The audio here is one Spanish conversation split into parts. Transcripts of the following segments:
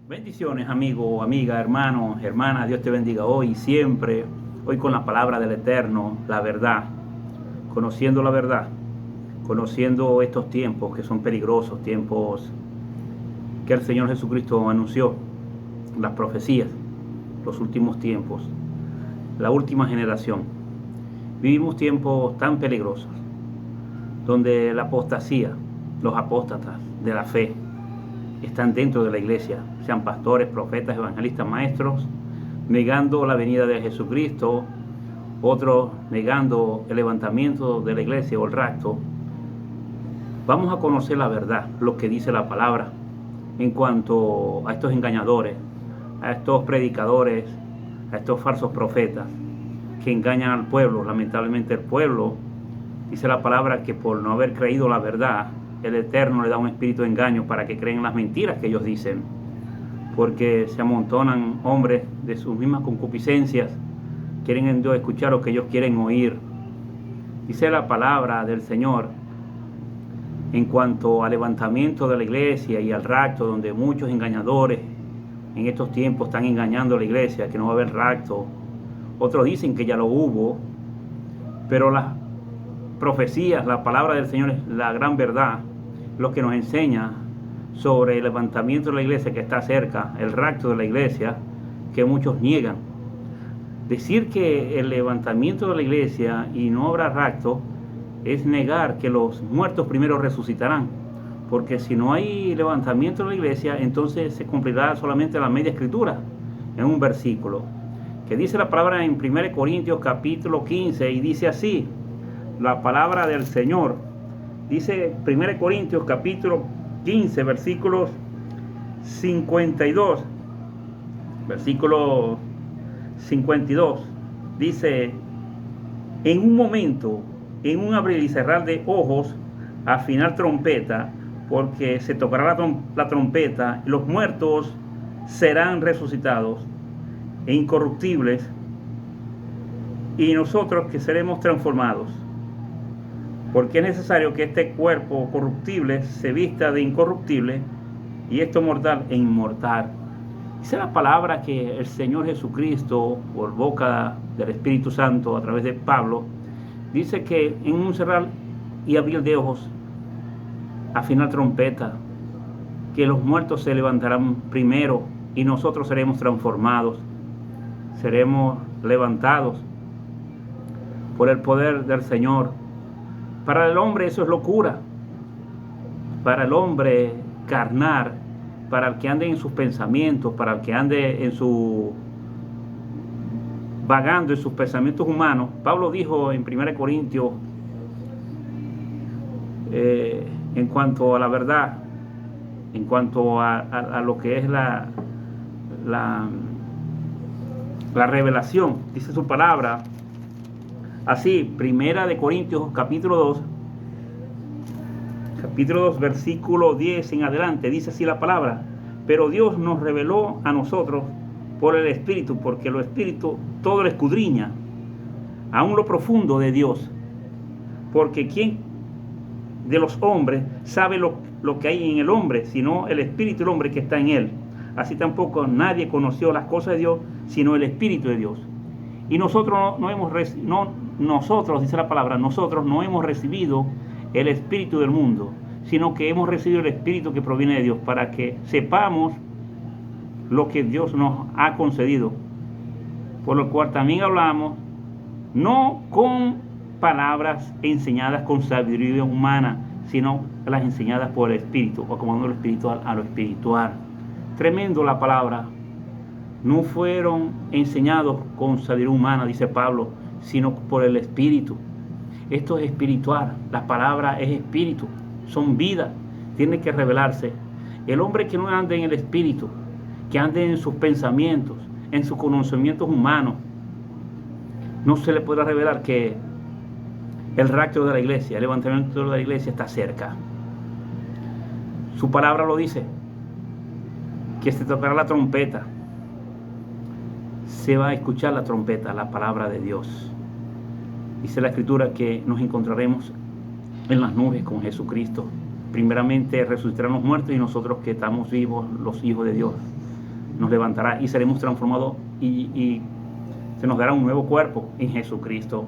Bendiciones, amigo, amiga, hermano, hermana. Dios te bendiga hoy y siempre. Hoy con la palabra del Eterno, la verdad. Conociendo la verdad. Conociendo estos tiempos que son peligrosos, tiempos que el Señor Jesucristo anunció. Las profecías, los últimos tiempos, la última generación. Vivimos tiempos tan peligrosos, donde la apostasía, los apóstatas de la fe, están dentro de la iglesia, sean pastores, profetas, evangelistas, maestros, negando la venida de Jesucristo, otros negando el levantamiento de la iglesia o el rapto. Vamos a conocer la verdad, lo que dice la palabra en cuanto a estos engañadores, a estos predicadores, a estos falsos profetas que engañan al pueblo. Lamentablemente el pueblo, dice la palabra, que por no haber creído la verdad, el Eterno le da un espíritu de engaño para que creen las mentiras que ellos dicen, porque se amontonan hombres de sus mismas concupiscencias, quieren en Dios escuchar lo que ellos quieren oír. Dice la palabra del Señor en cuanto al levantamiento de la iglesia y al rapto, donde muchos engañadores en estos tiempos están engañando a la iglesia, que no va a haber rapto. Otros dicen que ya lo hubo, pero las profecías, la palabra del Señor es la gran verdad, lo que nos enseña sobre el levantamiento de la iglesia que está cerca, el rapto de la iglesia, que muchos niegan. Decir que el levantamiento de la iglesia y no habrá rapto es negar que los muertos primero resucitarán, porque si no hay levantamiento de la iglesia, entonces se cumplirá solamente la media escritura en un versículo, que dice la palabra en 1 Corintios capítulo 15, y dice así, la palabra del Señor, dice 1 Corintios capítulo 15, versículos 52, versículo 52, dice, en un momento, en un abrir y cerrar de ojos, afinar trompeta, porque se tocará la trompeta, y los muertos serán resucitados e incorruptibles, y nosotros que seremos transformados. Porque es necesario que este cuerpo corruptible se vista de incorruptible y esto mortal e inmortal. Dice la palabra que el Señor Jesucristo, por boca del Espíritu Santo, a través de Pablo, dice que en un cerrar y abrir de ojos, afinar trompeta, que los muertos se levantarán primero y nosotros seremos transformados, seremos levantados por el poder del Señor. Para el hombre eso es locura, para el hombre carnal, para el que ande en sus pensamientos, para el que ande en su vagando en sus pensamientos humanos. Pablo dijo en 1 Corintios, en cuanto a la verdad, en cuanto a lo que es la revelación, dice su palabra así, 1 Corintios capítulo 2, versículo 10 en adelante, dice así la palabra, pero Dios nos reveló a nosotros por el Espíritu, porque el Espíritu todo lo escudriña, aún lo profundo de Dios, porque ¿quién de los hombres sabe lo que hay en el hombre, sino el Espíritu del hombre que está en él? Así tampoco nadie conoció las cosas de Dios, sino el Espíritu de Dios. Y nosotros nosotros, dice la palabra, nosotros no hemos recibido el espíritu del mundo, sino que hemos recibido el Espíritu que proviene de Dios, para que sepamos lo que Dios nos ha concedido, por lo cual también hablamos, no con palabras enseñadas con sabiduría humana, sino las enseñadas por el Espíritu, o acomodando lo espiritual a lo espiritual. Tremendo la palabra. No fueron enseñados con sabiduría humana, dice Pablo, sino por el Espíritu. Esto es espiritual, la palabra es espíritu, son vida, tiene que revelarse. El hombre que no ande en el Espíritu, que ande en sus pensamientos, en sus conocimientos humanos, no se le podrá revelar que el rapto de la iglesia, el levantamiento de la iglesia está cerca. Su palabra lo dice, que se tocará la trompeta, se va a escuchar la trompeta, la palabra de Dios. Dice la Escritura que nos encontraremos en las nubes con Jesucristo. Primeramente resucitarán los muertos y nosotros que estamos vivos, los hijos de Dios, nos levantará y seremos transformados y se nos dará un nuevo cuerpo en Jesucristo.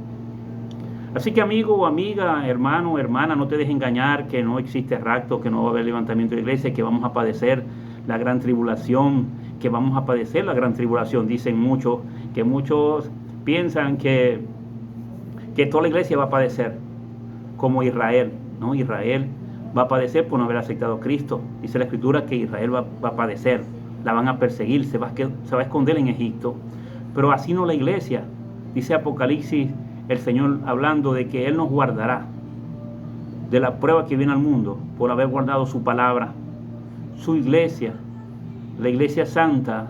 Así que amigo o amiga, hermano, hermana, no te dejes engañar que no existe rapto, que no va a haber levantamiento de iglesia, que vamos a padecer la gran tribulación, que vamos a padecer la gran tribulación. Dicen muchos, que muchos piensan que toda la iglesia va a padecer, como Israel, ¿no? Israel va a padecer por no haber aceptado a Cristo. Dice la Escritura que Israel va a padecer, la van a perseguir, se va a esconder en Egipto. Pero así no la iglesia. Dice Apocalipsis, el Señor hablando de que Él nos guardará de la prueba que viene al mundo por haber guardado su palabra. Su iglesia, la iglesia santa,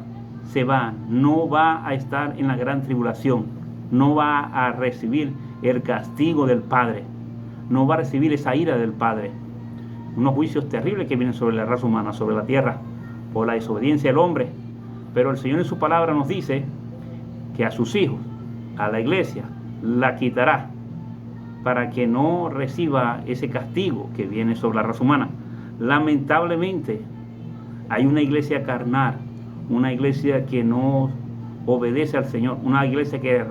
no va a estar en la gran tribulación, no va a recibir el castigo del Padre, no va a recibir esa ira del Padre, unos juicios terribles que vienen sobre la raza humana, sobre la tierra, por la desobediencia del hombre. Pero el Señor en su palabra nos dice que a sus hijos, a la iglesia, la quitará para que no reciba ese castigo que viene sobre la raza humana. Lamentablemente, hay una iglesia carnal, una iglesia que no obedece al Señor, una iglesia que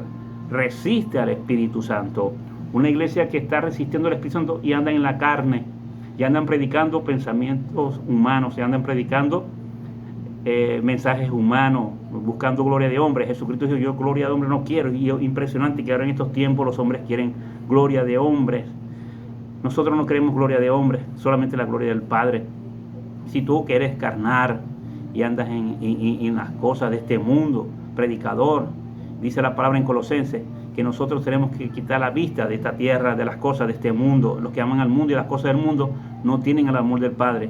resiste al Espíritu Santo, una iglesia que está resistiendo al Espíritu Santo y anda en la carne, y andan predicando pensamientos humanos, y andan predicando mensajes humanos, buscando gloria de hombre. Jesucristo dijo: yo gloria de hombre no quiero. Y impresionante que ahora en estos tiempos los hombres quieren gloria de hombres. Nosotros no queremos gloria de hombres, solamente la gloria del Padre. Si tú que eres carnal y andas en las cosas de este mundo, predicador, dice la palabra en Colosenses que nosotros tenemos que quitar la vista de esta tierra, de las cosas de este mundo. Los que aman al mundo y las cosas del mundo no tienen el amor del Padre,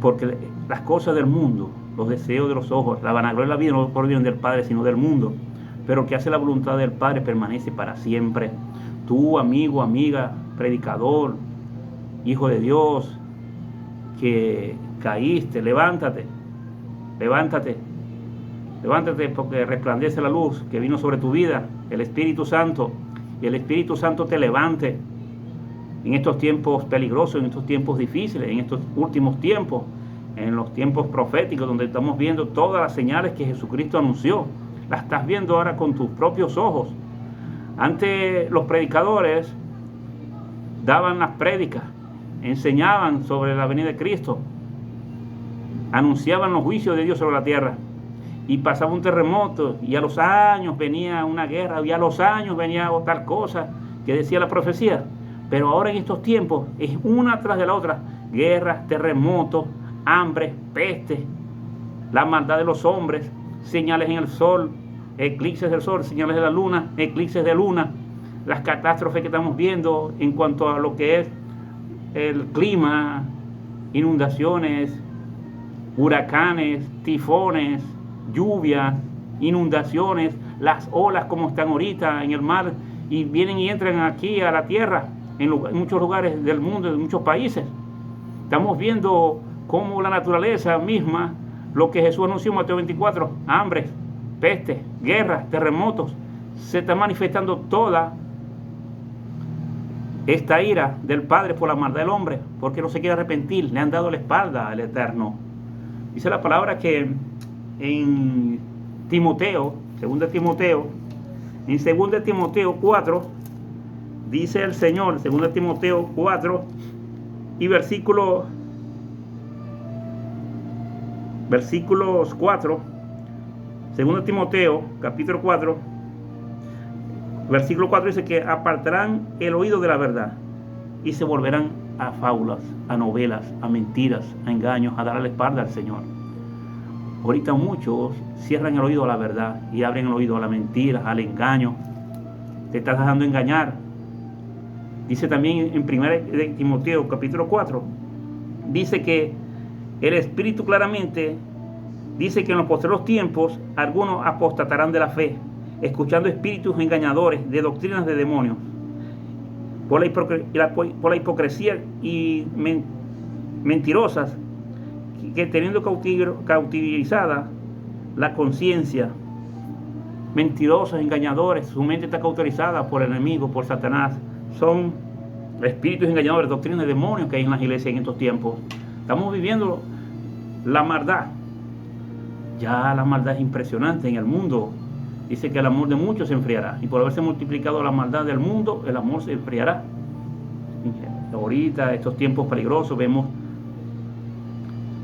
porque las cosas del mundo, los deseos de los ojos, la vanagloria de la vida no provienen del Padre sino del mundo. Pero el que hace la voluntad del Padre permanece para siempre. Tú, amigo, amiga, predicador, hijo de Dios, que caíste, levántate, porque resplandece la luz que vino sobre tu vida, el Espíritu Santo, y el Espíritu Santo te levante en estos tiempos peligrosos, en estos tiempos difíciles, en estos últimos tiempos, en los tiempos proféticos, donde estamos viendo todas las señales que Jesucristo anunció. Las estás viendo ahora con tus propios ojos. Antes los predicadores daban las prédicas, enseñaban sobre la venida de Cristo, anunciaban los juicios de Dios sobre la tierra, y pasaba un terremoto, y a los años venía una guerra, y a los años venía tal cosa que decía la profecía. Pero ahora en estos tiempos es una tras de la otra: guerras, terremotos, hambre, peste, la maldad de los hombres, señales en el sol, eclipses del sol, señales de la luna, eclipses de luna, las catástrofes que estamos viendo en cuanto a lo que es el clima, inundaciones, huracanes, tifones, lluvias, inundaciones, las olas como están ahorita en el mar y vienen y entran aquí a la tierra en muchos lugares del mundo, en muchos países. Estamos viendo cómo la naturaleza misma, lo que Jesús anunció en Mateo 24, hambre, peste, guerras, terremotos, se está manifestando toda esta ira del Padre por la maldad del hombre, porque no se quiere arrepentir, le han dado la espalda al Eterno. Dice la palabra que en Timoteo, en 2 Timoteo 4, dice el Señor, 2 Timoteo 4 y versículos 4, 2 Timoteo capítulo 4, versículo 4 dice que apartarán el oído de la verdad y se volverán a fábulas, a novelas, a mentiras, a engaños, a dar la espalda al Señor. Ahorita muchos cierran el oído a la verdad y abren el oído a la mentira, al engaño. Te estás dejando engañar. Dice también en 1 Timoteo capítulo 4, dice que el Espíritu claramente dice que en los posteriores tiempos algunos apostatarán de la fe, escuchando espíritus engañadores de doctrinas de demonios, por la hipocresía y mentirosas, que teniendo cautivizada la conciencia, mentirosos, engañadores, su mente está cauterizada por el enemigo, por Satanás. Son espíritus engañadores, doctrinas de demonios que hay en las iglesias en estos tiempos. Estamos viviendo la maldad. Ya la maldad es impresionante en el mundo. Dice que el amor de muchos se enfriará. Y por haberse multiplicado la maldad del mundo, el amor se enfriará. Ahorita, estos tiempos peligrosos, vemos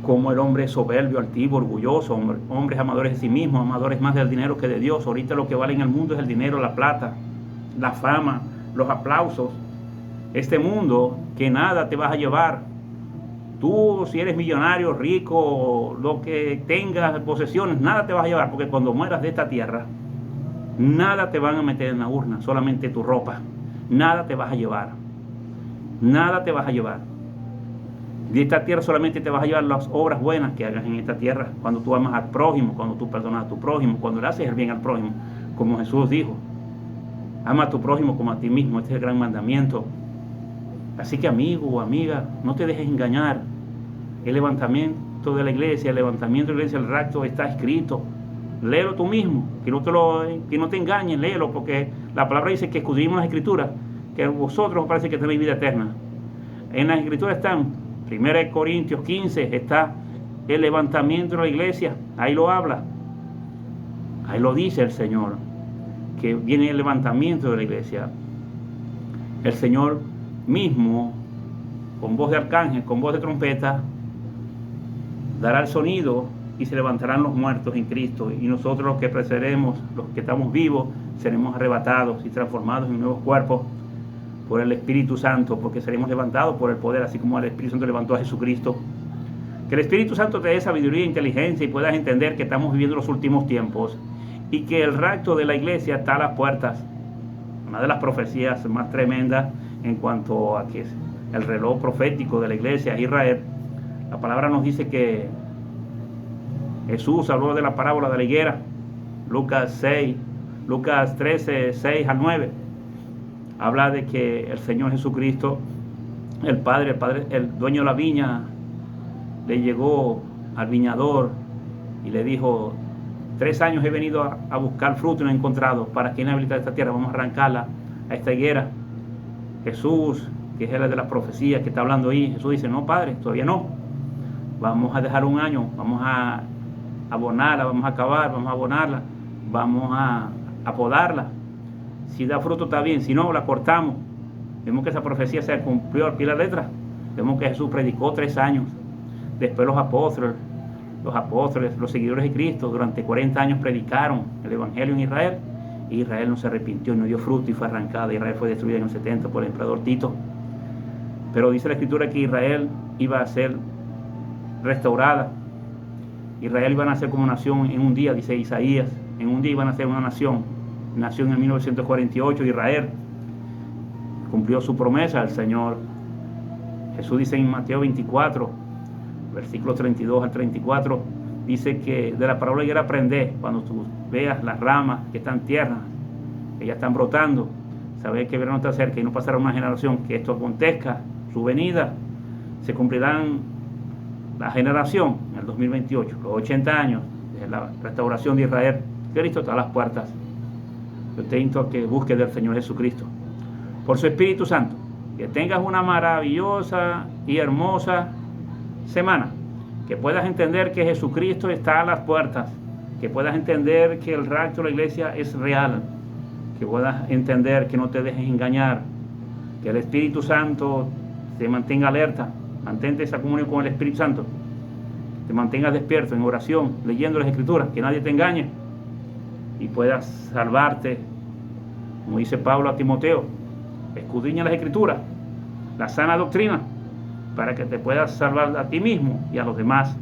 como el hombre es soberbio, altivo, orgulloso, hombres amadores de sí mismos, amadores más del dinero que de Dios. Ahorita lo que vale en el mundo es el dinero, la plata, la fama, los aplausos. Este mundo que nada te vas a llevar. Tú, si eres millonario, rico, lo que tengas, posesiones, nada te vas a llevar, porque cuando mueras de esta tierra, nada te van a meter en la urna, solamente tu ropa. Nada te vas a llevar. Nada te vas a llevar. De esta tierra solamente te vas a llevar las obras buenas que hagas en esta tierra. Cuando tú amas al prójimo, cuando tú perdonas a tu prójimo, cuando le haces el bien al prójimo, como Jesús dijo. Ama a tu prójimo como a ti mismo. Este es el gran mandamiento. Así que, amigo o amiga, no te dejes engañar. El levantamiento de la iglesia, el rapto está escrito. Léelo tú mismo, que no te engañen, léelo, porque la palabra dice que escudrimos las escrituras, que vosotros parece que tenéis vida eterna. En las escrituras están, 1 Corintios 15, está el levantamiento de la iglesia, ahí lo habla, ahí lo dice el Señor, que viene el levantamiento de la iglesia. El Señor mismo, con voz de arcángel, con voz de trompeta, dará el sonido y se levantarán los muertos en Cristo, y nosotros los que precederemos, los que estamos vivos, seremos arrebatados y transformados en nuevos cuerpos por el Espíritu Santo, porque seremos levantados por el poder, así como el Espíritu Santo levantó a Jesucristo. Que el Espíritu Santo te dé sabiduría e inteligencia y puedas entender que estamos viviendo los últimos tiempos y que el rapto de la iglesia está a las puertas. Una de las profecías más tremendas en cuanto a que el reloj profético de la iglesia es Israel. La palabra nos dice que Jesús habló de la parábola de la higuera, Lucas 13, 6 al 9. Habla de que el Señor Jesucristo, el dueño de la viña, le llegó al viñador y le dijo: 3 años he venido a buscar fruto y no he encontrado. ¿Para quién habilitar esta tierra? Vamos a arrancarla a esta higuera. Jesús, que es el de las profecías que está hablando ahí, Jesús dice: no, Padre, todavía no. Vamos a dejar 1 año, vamos a abonarla, vamos a cavar, vamos a abonarla, vamos a podarla. Si da fruto está bien, si no, la cortamos. Vemos que esa profecía se cumplió al pie de la letra. Vemos que Jesús predicó 3 años. Después los apóstoles, los seguidores de Cristo, durante 40 años predicaron el Evangelio en Israel. Y Israel no se arrepintió y no dio fruto y fue arrancada. Israel fue destruida en el 70 por el emperador Tito. Pero dice la Escritura que Israel iba a ser restaurada. Israel iba a nacer como nación en un día, dice Isaías. En un día iban a ser una nación. Nació en el 1948 Israel. Cumplió su promesa al Señor. Jesús dice en Mateo 24, versículos 32 al 34, dice que de la parábola higuera aprender. Cuando tú veas las ramas que están tiernas, que ya están brotando, saber que el verano está cerca y no pasará una generación que esto acontezca, su venida, se cumplirán la generación en el 2028, los 80 años de la restauración de Israel. Cristo está a las puertas. Yo te invito a que busques del Señor Jesucristo por su Espíritu Santo. Que tengas una maravillosa y hermosa semana. Que puedas entender que Jesucristo está a las puertas. Que puedas entender que el rapto de la iglesia es real. Que puedas entender que no te dejes engañar. Que el Espíritu Santo te mantenga alerta. Mantente esa comunión con el Espíritu Santo. Te mantengas despierto en oración, leyendo las Escrituras. Que nadie te engañe. Y puedas salvarte, como dice Pablo a Timoteo: escudriña las Escrituras, la sana doctrina, para que te puedas salvar a ti mismo y a los demás.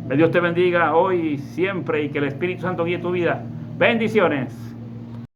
Que Dios te bendiga hoy y siempre, y que el Espíritu Santo guíe tu vida. Bendiciones.